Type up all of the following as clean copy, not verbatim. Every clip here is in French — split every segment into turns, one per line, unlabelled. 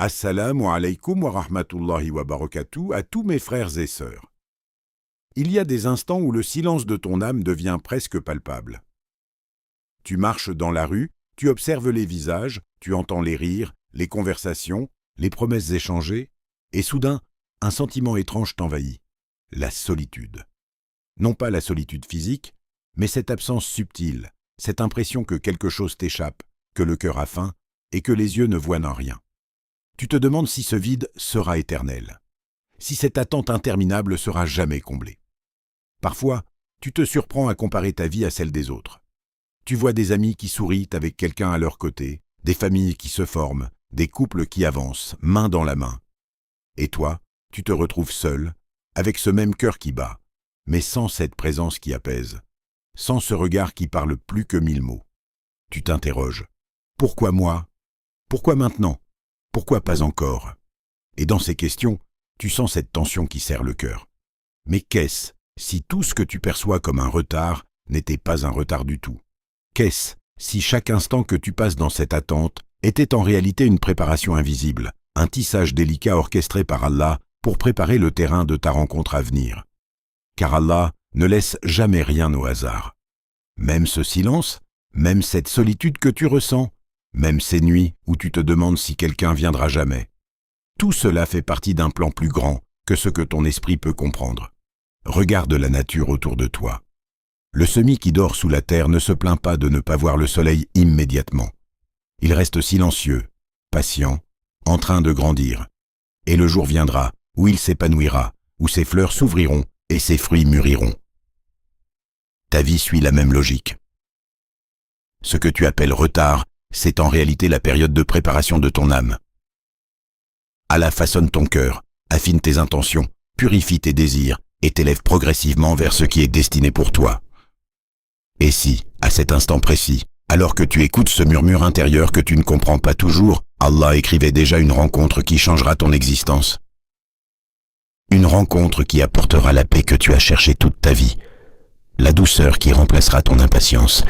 Assalamu alaikum wa rahmatullahi wa barakatuh à tous mes frères et sœurs. Il y a des instants où le silence de ton âme devient presque palpable. Tu marches dans la rue, tu observes les visages, tu entends les rires, les conversations, les promesses échangées, et soudain, un sentiment étrange t'envahit, la solitude. Non pas la solitude physique, mais cette absence subtile, cette impression que quelque chose t'échappe, que le cœur a faim et que les yeux ne voient rien. Tu te demandes si ce vide sera éternel, si cette attente interminable sera jamais comblée. Parfois, tu te surprends à comparer ta vie à celle des autres. Tu vois des amis qui sourient avec quelqu'un à leur côté, des familles qui se forment, des couples qui avancent, main dans la main. Et toi, tu te retrouves seul, avec ce même cœur qui bat, mais sans cette présence qui apaise, sans ce regard qui parle plus que 1000 mots. Tu t'interroges. Pourquoi moi? Pourquoi maintenant? Pourquoi pas encore? Et dans ces questions, tu sens cette tension qui serre le cœur. Mais qu'est-ce si tout ce que tu perçois comme un retard n'était pas un retard du tout? Qu'est-ce si chaque instant que tu passes dans cette attente était en réalité une préparation invisible, un tissage délicat orchestré par Allah pour préparer le terrain de ta rencontre à venir? Car Allah ne laisse jamais rien au hasard. Même ce silence, même cette solitude que tu ressens, même ces nuits où tu te demandes si quelqu'un viendra jamais. Tout cela fait partie d'un plan plus grand que ce que ton esprit peut comprendre. Regarde la nature autour de toi. Le semis qui dort sous la terre ne se plaint pas de ne pas voir le soleil immédiatement. Il reste silencieux, patient, en train de grandir. Et le jour viendra où il s'épanouira, où ses fleurs s'ouvriront et ses fruits mûriront. Ta vie suit la même logique. Ce que tu appelles retard, c'est en réalité la période de préparation de ton âme. Allah façonne ton cœur, affine tes intentions, purifie tes désirs et t'élève progressivement vers ce qui est destiné pour toi. Et si, à cet instant précis, alors que tu écoutes ce murmure intérieur que tu ne comprends pas toujours, Allah écrivait déjà une rencontre qui changera ton existence? Une rencontre qui apportera la paix que tu as cherchée toute ta vie, la douceur qui remplacera ton impatience,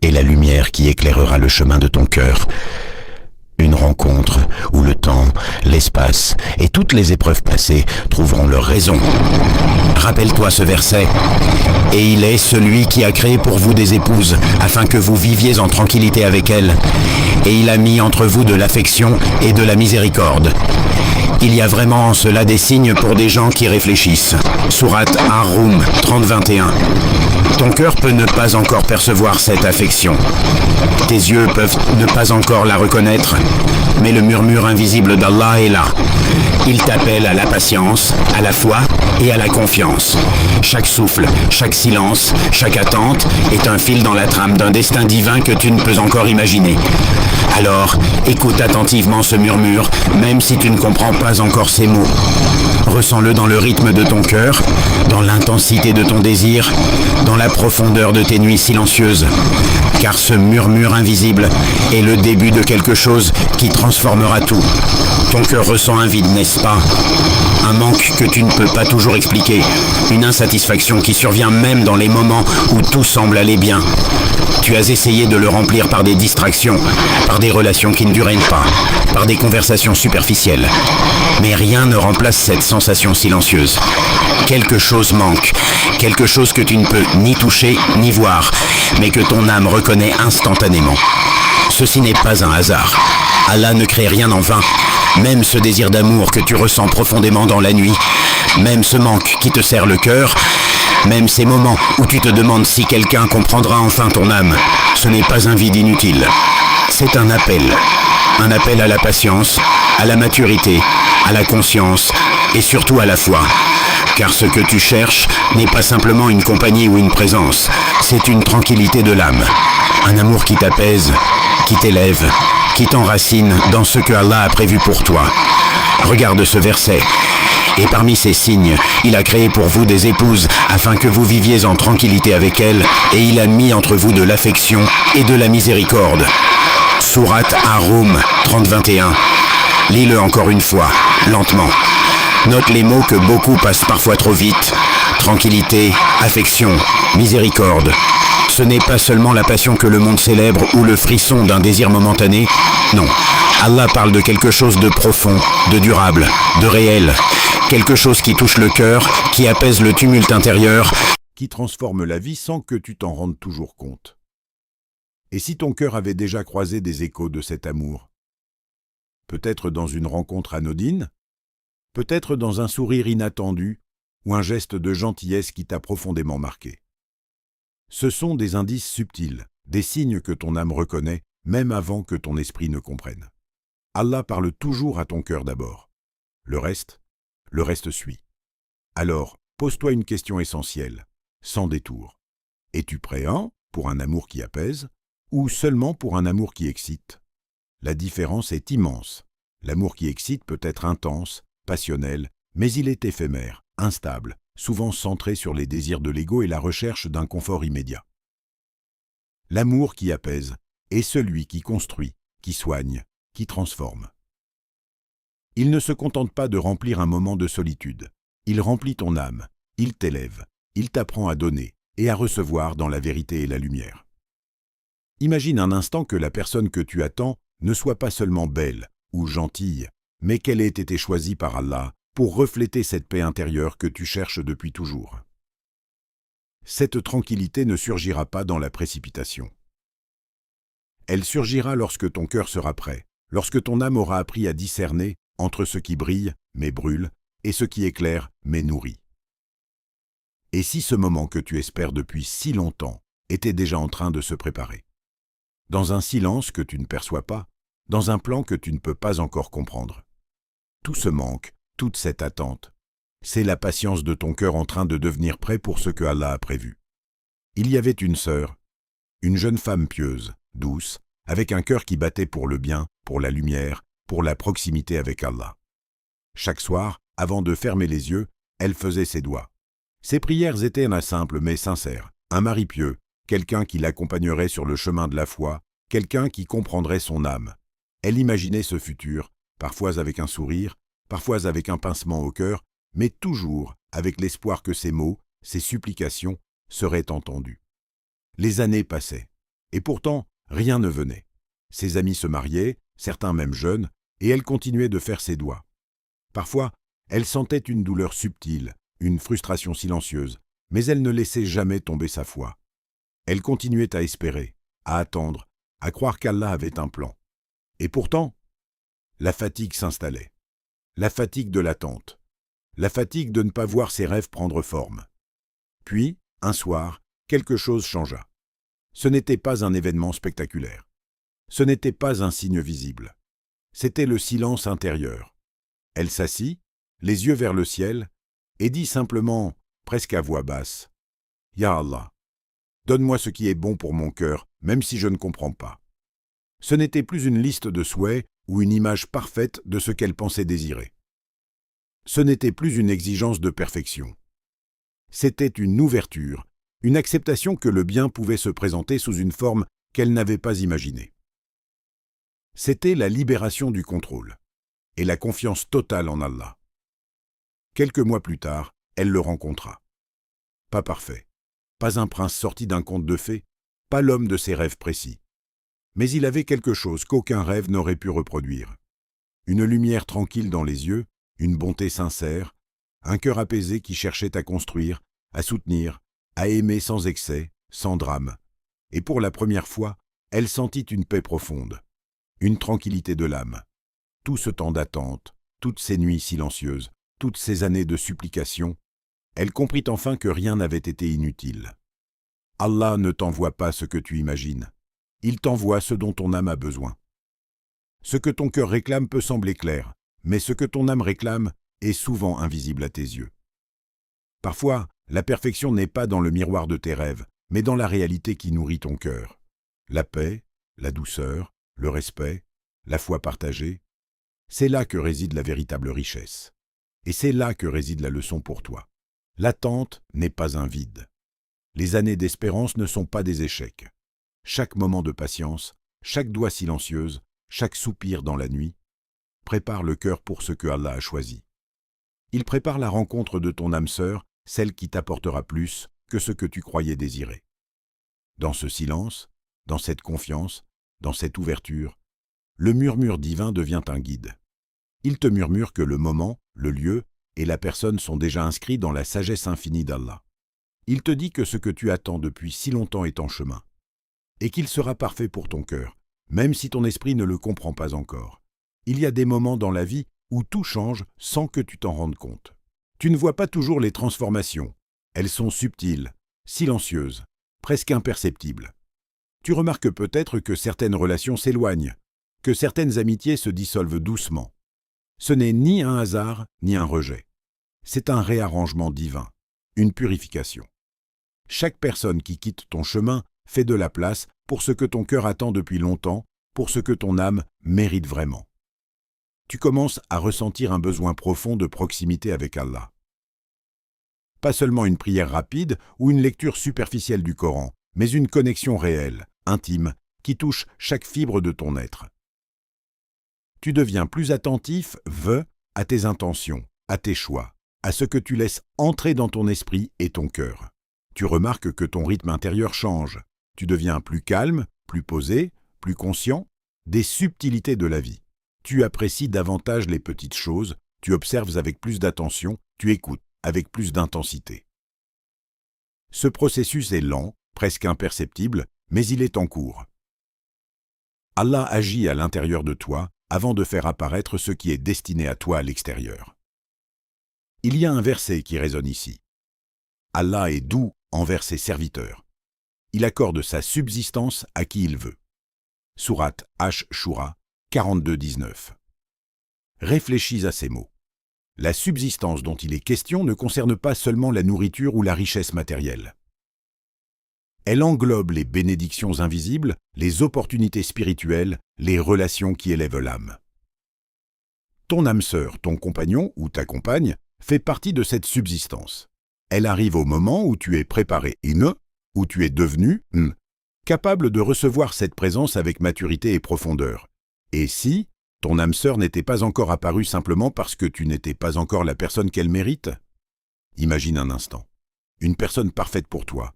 et la lumière qui éclairera le chemin de ton cœur. Une rencontre où le temps, l'espace et toutes les épreuves passées trouveront leur raison. Rappelle-toi ce verset. « Et il est celui qui a créé pour vous des épouses, afin que vous viviez en tranquillité avec elles. Et il a mis entre vous de l'affection et de la miséricorde. » Il y a vraiment en cela des signes pour des gens qui réfléchissent. Sourate Ar-Rum 30-21. Ton cœur peut ne pas encore percevoir cette affection. Tes yeux peuvent ne pas encore la reconnaître, mais le murmure invisible d'Allah est là. Il t'appelle à la patience, à la foi et à la confiance. Chaque souffle, chaque silence, chaque attente est un fil dans la trame d'un destin divin que tu ne peux encore imaginer. Alors, écoute attentivement ce murmure, même si tu ne comprends pas encore ces mots. Ressens-le dans le rythme de ton cœur, dans l'intensité de ton désir, dans la profondeur de tes nuits silencieuses. Car ce murmure invisible est le début de quelque chose qui transformera tout. Ton cœur ressent un vide, n'est-ce pas? Un manque que tu ne peux pas toujours expliquer. Une insatisfaction qui survient même dans les moments où tout semble aller bien. Tu as essayé de le remplir par des distractions, par des relations qui ne durent pas, par des conversations superficielles. Mais rien ne remplace cette sensation silencieuse. Quelque chose manque, quelque chose que tu ne peux ni toucher ni voir, mais que ton âme reconnaît instantanément. Ceci n'est pas un hasard. Allah ne crée rien en vain. Même ce désir d'amour que tu ressens profondément dans la nuit, même ce manque qui te serre le cœur, même ces moments où tu te demandes si quelqu'un comprendra enfin ton âme, ce n'est pas un vide inutile. C'est un appel à la patience, à la maturité, à la conscience et surtout à la foi. Car ce que tu cherches n'est pas simplement une compagnie ou une présence, c'est une tranquillité de l'âme, un amour qui t'apaise, qui t'élève, qui t'enracine dans ce que Allah a prévu pour toi. Regarde ce verset. Et parmi ces signes, il a créé pour vous des épouses afin que vous viviez en tranquillité avec elles, et il a mis entre vous de l'affection et de la miséricorde. Sourate Ar-Rum 30-21. Lis-le encore une fois, lentement. Note les mots que beaucoup passent parfois trop vite. Tranquillité, affection, miséricorde. Ce n'est pas seulement la passion que le monde célèbre ou le frisson d'un désir momentané. Non,
Allah parle de quelque chose de profond, de durable, de réel, quelque chose qui touche le cœur, qui apaise le tumulte intérieur,
qui transforme la vie sans que tu t'en rendes toujours compte. Et si ton cœur avait déjà croisé des échos de cet amour? Peut-être dans une rencontre anodine, peut-être dans un sourire inattendu ou un geste de gentillesse qui t'a profondément marqué. Ce sont des indices subtils, des signes que ton âme reconnaît, même avant que ton esprit ne comprenne. Allah parle toujours à ton cœur d'abord. Le reste suit. Alors, pose-toi une question essentielle, sans détour. Es-tu prêt, pour un amour qui apaise, ou seulement pour un amour qui excite? La différence est immense. L'amour qui excite peut être intense, passionnel, mais il est éphémère, instable, souvent centré sur les désirs de l'ego et la recherche d'un confort immédiat. L'amour qui apaise est celui qui construit, qui soigne, qui transforme. Il ne se contente pas de remplir un moment de solitude. Il remplit ton âme, il t'élève, il t'apprend à donner et à recevoir dans la vérité et la lumière. Imagine un instant que la personne que tu attends ne soit pas seulement belle ou gentille, mais qu'elle ait été choisie par Allah pour refléter cette paix intérieure que tu cherches depuis toujours. Cette tranquillité ne surgira pas dans la précipitation. Elle surgira lorsque ton cœur sera prêt, lorsque ton âme aura appris à discerner entre ce qui brille, mais brûle, et ce qui éclaire, mais nourrit. Et si ce moment que tu espères depuis si longtemps était déjà en train de se préparer? Dans un silence que tu ne perçois pas, dans un plan que tu ne peux pas encore comprendre. Tout ce manque, toute cette attente, c'est la patience de ton cœur en train de devenir prêt pour ce que Allah a prévu. Il y avait une sœur, une jeune femme pieuse, douce, avec un cœur qui battait pour le bien, pour la lumière, pour la proximité avec Allah. Chaque soir, avant de fermer les yeux, elle faisait ses doigts. Ses prières étaient simples mais sincères. Un mari pieux, quelqu'un qui l'accompagnerait sur le chemin de la foi, quelqu'un qui comprendrait son âme. Elle imaginait ce futur, parfois avec un sourire, parfois avec un pincement au cœur, mais toujours avec l'espoir que ses mots, ses supplications, seraient entendus. Les années passaient, et pourtant rien ne venait. Ses amis se mariaient, certains même jeunes, et elle continuait de faire ses doigts. Parfois, elle sentait une douleur subtile, une frustration silencieuse, mais elle ne laissait jamais tomber sa foi. Elle continuait à espérer, à attendre, à croire qu'Allah avait un plan. Et pourtant, la fatigue s'installait. La fatigue de l'attente. La fatigue de ne pas voir ses rêves prendre forme. Puis, un soir, quelque chose changea. Ce n'était pas un événement spectaculaire. Ce n'était pas un signe visible. C'était le silence intérieur. Elle s'assit, les yeux vers le ciel, et dit simplement, presque à voix basse, « Ya Allah, donne-moi ce qui est bon pour mon cœur, même si je ne comprends pas. » Ce n'était plus une liste de souhaits ou une image parfaite de ce qu'elle pensait désirer. Ce n'était plus une exigence de perfection. C'était une ouverture, une acceptation que le bien pouvait se présenter sous une forme qu'elle n'avait pas imaginée. C'était la libération du contrôle et la confiance totale en Allah. Quelques mois plus tard, elle le rencontra. Pas parfait, pas un prince sorti d'un conte de fées, pas l'homme de ses rêves précis. Mais il avait quelque chose qu'aucun rêve n'aurait pu reproduire. Une lumière tranquille dans les yeux, une bonté sincère, un cœur apaisé qui cherchait à construire, à soutenir, à aimer sans excès, sans drame. Et pour la première fois, elle sentit une paix profonde, une tranquillité de l'âme. Tout ce temps d'attente, toutes ces nuits silencieuses, toutes ces années de supplication, elle comprit enfin que rien n'avait été inutile. Allah ne t'envoie pas ce que tu imagines. Il t'envoie ce dont ton âme a besoin. Ce que ton cœur réclame peut sembler clair, mais ce que ton âme réclame est souvent invisible à tes yeux. Parfois, la perfection n'est pas dans le miroir de tes rêves, mais dans la réalité qui nourrit ton cœur. La paix, la douceur, le respect, la foi partagée, c'est là que réside la véritable richesse. Et c'est là que réside la leçon pour toi. L'attente n'est pas un vide. Les années d'espérance ne sont pas des échecs. Chaque moment de patience, chaque doigt silencieuse, chaque soupir dans la nuit, prépare le cœur pour ce que Allah a choisi. Il prépare la rencontre de ton âme sœur, celle qui t'apportera plus que ce que tu croyais désirer. Dans ce silence, dans cette confiance, dans cette ouverture, le murmure divin devient un guide. Il te murmure que le moment, le lieu et la personne sont déjà inscrits dans la sagesse infinie d'Allah. Il te dit que ce que tu attends depuis si longtemps est en chemin, et qu'il sera parfait pour ton cœur, même si ton esprit ne le comprend pas encore. Il y a des moments dans la vie où tout change sans que tu t'en rendes compte. Tu ne vois pas toujours les transformations. Elles sont subtiles, silencieuses, presque imperceptibles. Tu remarques peut-être que certaines relations s'éloignent, que certaines amitiés se dissolvent doucement. Ce n'est ni un hasard, ni un rejet. C'est un réarrangement divin, une purification. Chaque personne qui quitte ton chemin fait de la place pour ce que ton cœur attend depuis longtemps, pour ce que ton âme mérite vraiment. Tu commences à ressentir un besoin profond de proximité avec Allah. Pas seulement une prière rapide ou une lecture superficielle du Coran, mais une connexion réelle, intime, qui touche chaque fibre de ton être. Tu deviens plus attentif, à tes intentions, à tes choix, à ce que tu laisses entrer dans ton esprit et ton cœur. Tu remarques que ton rythme intérieur change. Tu deviens plus calme, plus posé, plus conscient des subtilités de la vie. Tu apprécies davantage les petites choses, tu observes avec plus d'attention, tu écoutes avec plus d'intensité. Ce processus est lent, presque imperceptible, mais il est en cours. Allah agit à l'intérieur de toi avant de faire apparaître ce qui est destiné à toi à l'extérieur. Il y a un verset qui résonne ici. Allah est doux envers ses serviteurs. Il accorde sa subsistance à qui il veut. Sourate Ash-Shura 42-19. Réfléchis à ces mots. La subsistance dont il est question ne concerne pas seulement la nourriture ou la richesse matérielle. Elle englobe les bénédictions invisibles, les opportunités spirituelles, les relations qui élèvent l'âme. Ton âme sœur, ton compagnon ou ta compagne fait partie de cette subsistance. Elle arrive au moment où tu es préparé où tu es devenu capable de recevoir cette présence avec maturité et profondeur. Et si ton âme sœur n'était pas encore apparue simplement parce que tu n'étais pas encore la personne qu'elle mérite? Imagine un instant, une personne parfaite pour toi,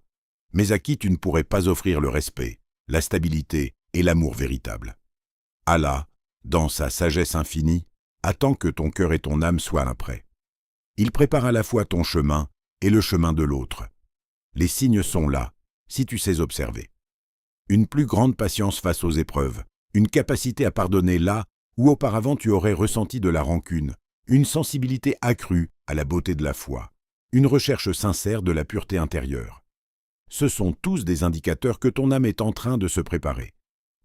mais à qui tu ne pourrais pas offrir le respect, la stabilité et l'amour véritable. Allah, dans sa sagesse infinie, attend que ton cœur et ton âme soient prêts. Il prépare à la fois ton chemin et le chemin de l'autre. Les signes sont là, si tu sais observer. Une plus grande patience face aux épreuves, une capacité à pardonner là où auparavant tu aurais ressenti de la rancune, une sensibilité accrue à la beauté de la foi, une recherche sincère de la pureté intérieure. Ce sont tous des indicateurs que ton âme est en train de se préparer,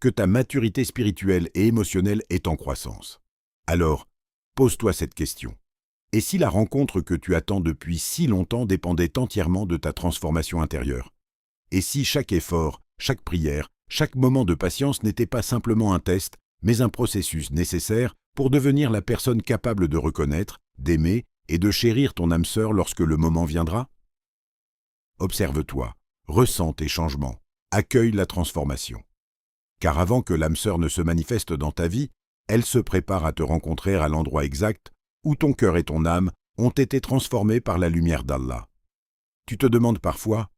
que ta maturité spirituelle et émotionnelle est en croissance. Alors, pose-toi cette question. Et si la rencontre que tu attends depuis si longtemps dépendait entièrement de ta transformation intérieure? Et si chaque effort, chaque prière, chaque moment de patience n'était pas simplement un test, mais un processus nécessaire pour devenir la personne capable de reconnaître, d'aimer et de chérir ton âme sœur lorsque le moment viendra? Observe-toi, ressens tes changements, accueille la transformation. Car avant que l'âme sœur ne se manifeste dans ta vie, elle se prépare à te rencontrer à l'endroit exact où ton cœur et ton âme ont été transformés par la lumière d'Allah. Tu te demandes parfois,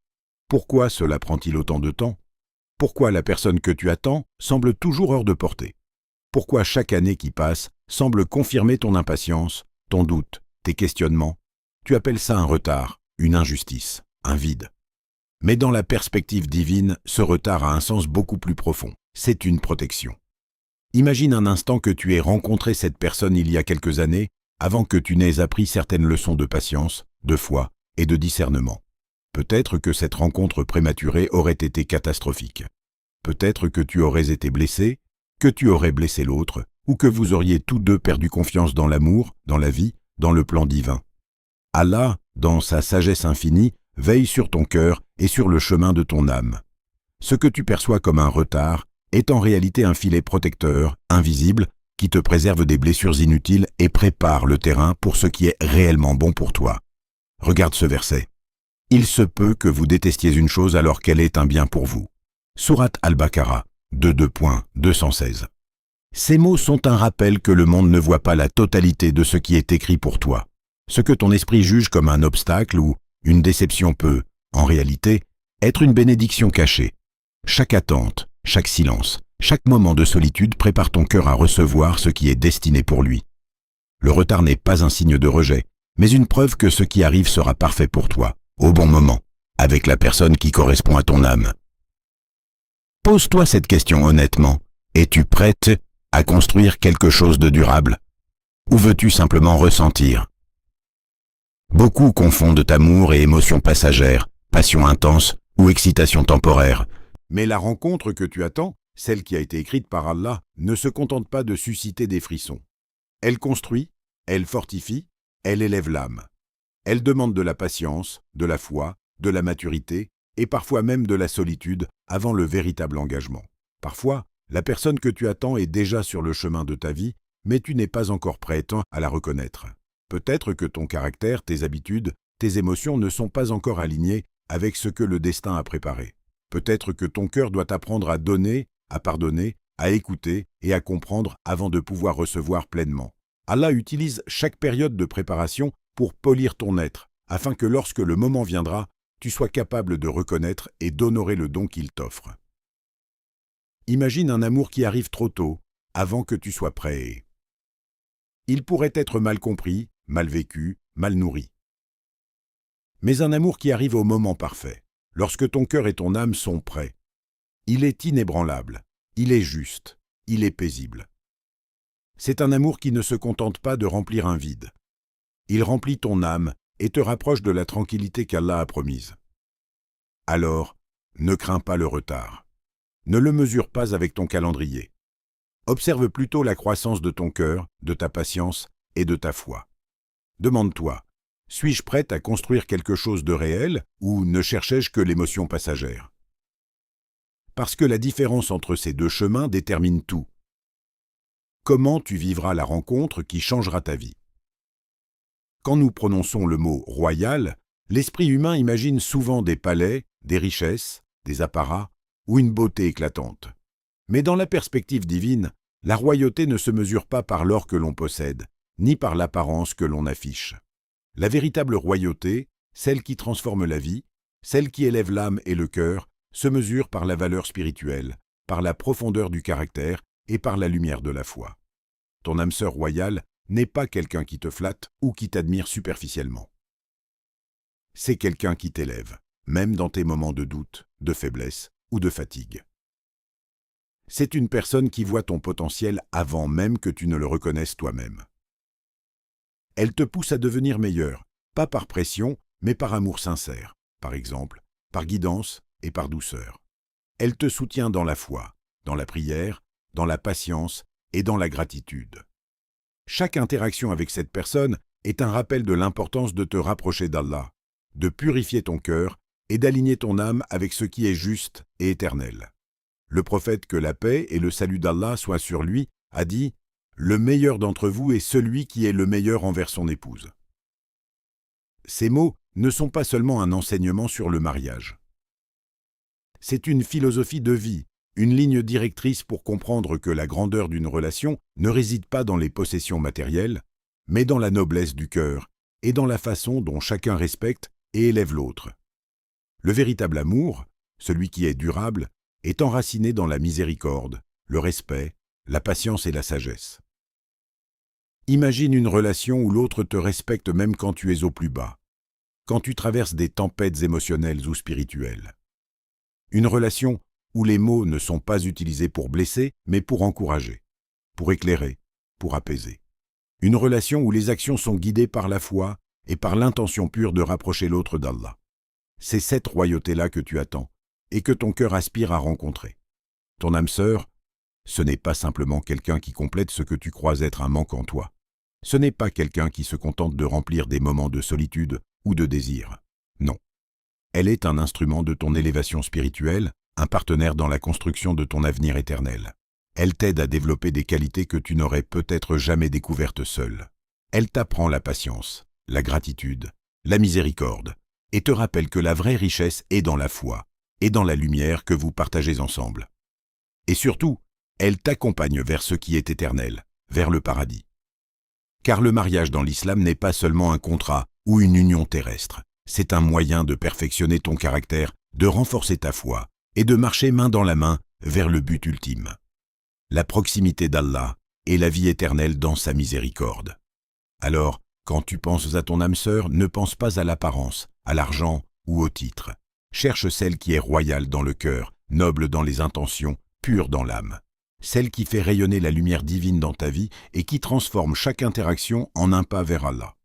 pourquoi cela prend-il autant de temps? Pourquoi la personne que tu attends semble toujours hors de portée? Pourquoi chaque année qui passe semble confirmer ton impatience, ton doute, tes questionnements? Tu appelles ça un retard, une injustice, un vide. Mais dans la perspective divine, ce retard a un sens beaucoup plus profond. C'est une protection. Imagine un instant que tu aies rencontré cette personne il y a quelques années, avant que tu n'aies appris certaines leçons de patience, de foi et de discernement. Peut-être que cette rencontre prématurée aurait été catastrophique. Peut-être que tu aurais été blessé, que tu aurais blessé l'autre, ou que vous auriez tous deux perdu confiance dans l'amour, dans la vie, dans le plan divin. Allah, dans sa sagesse infinie, veille sur ton cœur et sur le chemin de ton âme. Ce que tu perçois comme un retard est en réalité un filet protecteur, invisible, qui te préserve des blessures inutiles et prépare le terrain pour ce qui est réellement bon pour toi. Regarde ce verset. Il se peut que vous détestiez une chose alors qu'elle est un bien pour vous. Sourate Al-Baqarah, 2.216. Ces mots sont un rappel que le monde ne voit pas la totalité de ce qui est écrit pour toi. Ce que ton esprit juge comme un obstacle ou une déception peut, en réalité, être une bénédiction cachée. Chaque attente, chaque silence, Chaque moment de solitude prépare ton cœur à recevoir ce qui est destiné pour lui. Le retard n'est pas un signe de rejet, mais une preuve que ce qui arrive sera parfait pour toi, au bon moment, avec la personne qui correspond à ton âme. Pose-toi cette question honnêtement. Es-tu prête à construire quelque chose de durable? Ou veux-tu simplement ressentir? Beaucoup confondent amour et émotion passagère, passion intense ou excitation temporaire. Mais la rencontre que tu attends, celle qui a été écrite par Allah, ne se contente pas de susciter des frissons. Elle construit, elle fortifie, elle élève l'âme. Elle demande de la patience, de la foi, de la maturité et parfois même de la solitude avant le véritable engagement. Parfois, la personne que tu attends est déjà sur le chemin de ta vie, mais tu n'es pas encore prête à la reconnaître. Peut-être que ton caractère, tes habitudes, tes émotions ne sont pas encore alignés avec ce que le destin a préparé. Peut-être que ton cœur doit apprendre à donner, à pardonner, à écouter et à comprendre avant de pouvoir recevoir pleinement. Allah utilise chaque période de préparation pour polir ton être, afin que lorsque le moment viendra, tu sois capable de reconnaître et d'honorer le don qu'il t'offre. Imagine un amour qui arrive trop tôt, avant que tu sois prêt. Il pourrait être mal compris, mal vécu, mal nourri. Mais un amour qui arrive au moment parfait, lorsque ton cœur et ton âme sont prêts. Il est inébranlable, il est juste, il est paisible. C'est un amour qui ne se contente pas de remplir un vide. Il remplit ton âme et te rapproche de la tranquillité qu'Allah a promise. Alors, ne crains pas le retard. Ne le mesure pas avec ton calendrier. Observe plutôt la croissance de ton cœur, de ta patience et de ta foi. Demande-toi, suis-je prête à construire quelque chose de réel ou ne cherchais-je que l'émotion passagère? Parce que la différence entre ces deux chemins détermine tout. Comment tu vivras la rencontre qui changera ta vie? Quand nous prononçons le mot « royal », l'esprit humain imagine souvent des palais, des richesses, des apparats ou une beauté éclatante. Mais dans la perspective divine, la royauté ne se mesure pas par l'or que l'on possède, ni par l'apparence que l'on affiche. La véritable royauté, celle qui transforme la vie, celle qui élève l'âme et le cœur, se mesure par la valeur spirituelle, par la profondeur du caractère et par la lumière de la foi. Ton âme sœur royale n'est pas quelqu'un qui te flatte ou qui t'admire superficiellement. C'est quelqu'un qui t'élève, même dans tes moments de doute, de faiblesse ou de fatigue. C'est une personne qui voit ton potentiel avant même que tu ne le reconnaisses toi-même. Elle te pousse à devenir meilleur, pas par pression, mais par amour sincère, par exemple, par guidance et par douceur. Elle te soutient dans la foi, dans la prière, dans la patience et dans la gratitude. Chaque interaction avec cette personne est un rappel de l'importance de te rapprocher d'Allah, de purifier ton cœur et d'aligner ton âme avec ce qui est juste et éternel. Le prophète, que la paix et le salut d'Allah soient sur lui, a dit « Le meilleur d'entre vous est celui qui est le meilleur envers son épouse ». Ces mots ne sont pas seulement un enseignement sur le mariage. C'est une philosophie de vie, une ligne directrice pour comprendre que la grandeur d'une relation ne réside pas dans les possessions matérielles, mais dans la noblesse du cœur et dans la façon dont chacun respecte et élève l'autre. Le véritable amour, celui qui est durable, est enraciné dans la miséricorde, le respect, la patience et la sagesse. Imagine une relation où l'autre te respecte même quand tu es au plus bas, quand tu traverses des tempêtes émotionnelles ou spirituelles. Une relation où les mots ne sont pas utilisés pour blesser, mais pour encourager, pour éclairer, pour apaiser. Une relation où les actions sont guidées par la foi et par l'intention pure de rapprocher l'autre d'Allah. C'est cette royauté-là que tu attends et que ton cœur aspire à rencontrer. Ton âme sœur, ce n'est pas simplement quelqu'un qui complète ce que tu crois être un manque en toi. Ce n'est pas quelqu'un qui se contente de remplir des moments de solitude ou de désir. Non. Elle est un instrument de ton élévation spirituelle, un partenaire dans la construction de ton avenir éternel. Elle t'aide à développer des qualités que tu n'aurais peut-être jamais découvertes seule. Elle t'apprend la patience, la gratitude, la miséricorde, et te rappelle que la vraie richesse est dans la foi et dans la lumière que vous partagez ensemble. Et surtout, elle t'accompagne vers ce qui est éternel, vers le paradis. Car le mariage dans l'islam n'est pas seulement un contrat ou une union terrestre, c'est un moyen de perfectionner ton caractère, de renforcer ta foi et de marcher main dans la main vers le but ultime. la proximité d'Allah et la vie éternelle dans sa miséricorde. Alors, quand tu penses à ton âme sœur, ne pense pas à l'apparence, à l'argent ou au titre. Cherche celle qui est royale dans le cœur, noble dans les intentions, pure dans l'âme. Celle qui fait rayonner la lumière divine dans ta vie et qui transforme chaque interaction en un pas vers Allah.